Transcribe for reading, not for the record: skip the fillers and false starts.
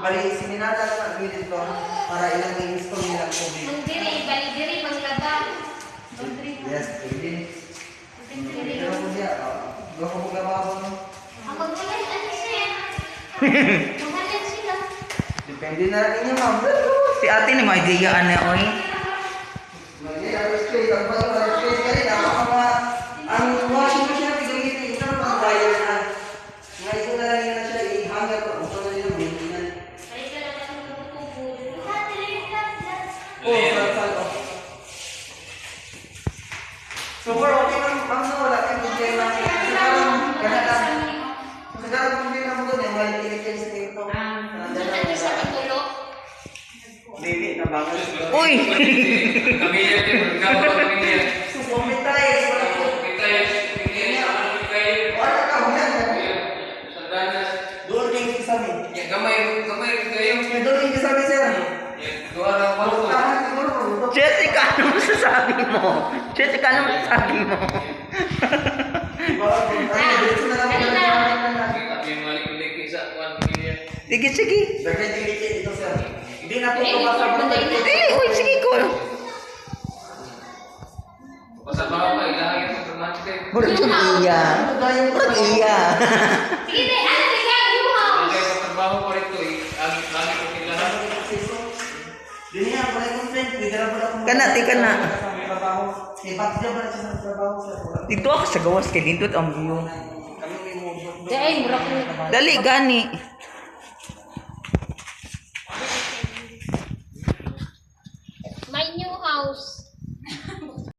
Bali, siminata sa gilid ko para ilang linis ko nilang tubig. Ang diri, bali diri, maglaba. Yes, pwede. Pero po siya, doon ko po gabago, no? Ang magulay, ano siya? Mahalan sila. Depende na rin niya, ma'am. Si ate ni may idea ano oy. Ang washing machine na pinagigit ito ng dryer na. Nga ito na lang na siya i-hanger ko. Ito na yung maintenance. Ay, ka naman ang magtutubo. So far, okay lang. Ma'am, no, wala kayong problema. Siguro problema mo doon, may kinikins na ito. Ano sa patulo? Baby, nabangal. Uy. Pamilya din, magkakaroon ng pamilya. Pumitay. Kita yung pamilya, kayo. Wala ka, wala ka. Sandanas. Doon kayo sa amin. Yan, gamay kayo. Doon kayo sa amin, sir. Yan, gawa ng kwarto. Tahan siguro. Jessica, ano masasabi mo? Jessica, ano masasabi mo? Dito na lang. Tapi yung malik-malik sa kuwan pamilya. Sige, sige. Dagay dilikit ito, sir. Hindi na po mabasa. Dili, uy, sige ko. Pasabaw ka, ilahagin sa permanente kayo. Murag yung iya. Murag iya. Sige, de, ano na yan? Yung house. Kaya sa trabaho ko rito, lagi ko kailangan. Dinihan ko na yung friend. Pwede na pala kung Kana, di kana. Ipatid ba na siya sa trabaho, sir? Dito ako sa gawas kay Lindot ang view. Kami may mubok. De, ay, mura ko. Dali, gani. My new house.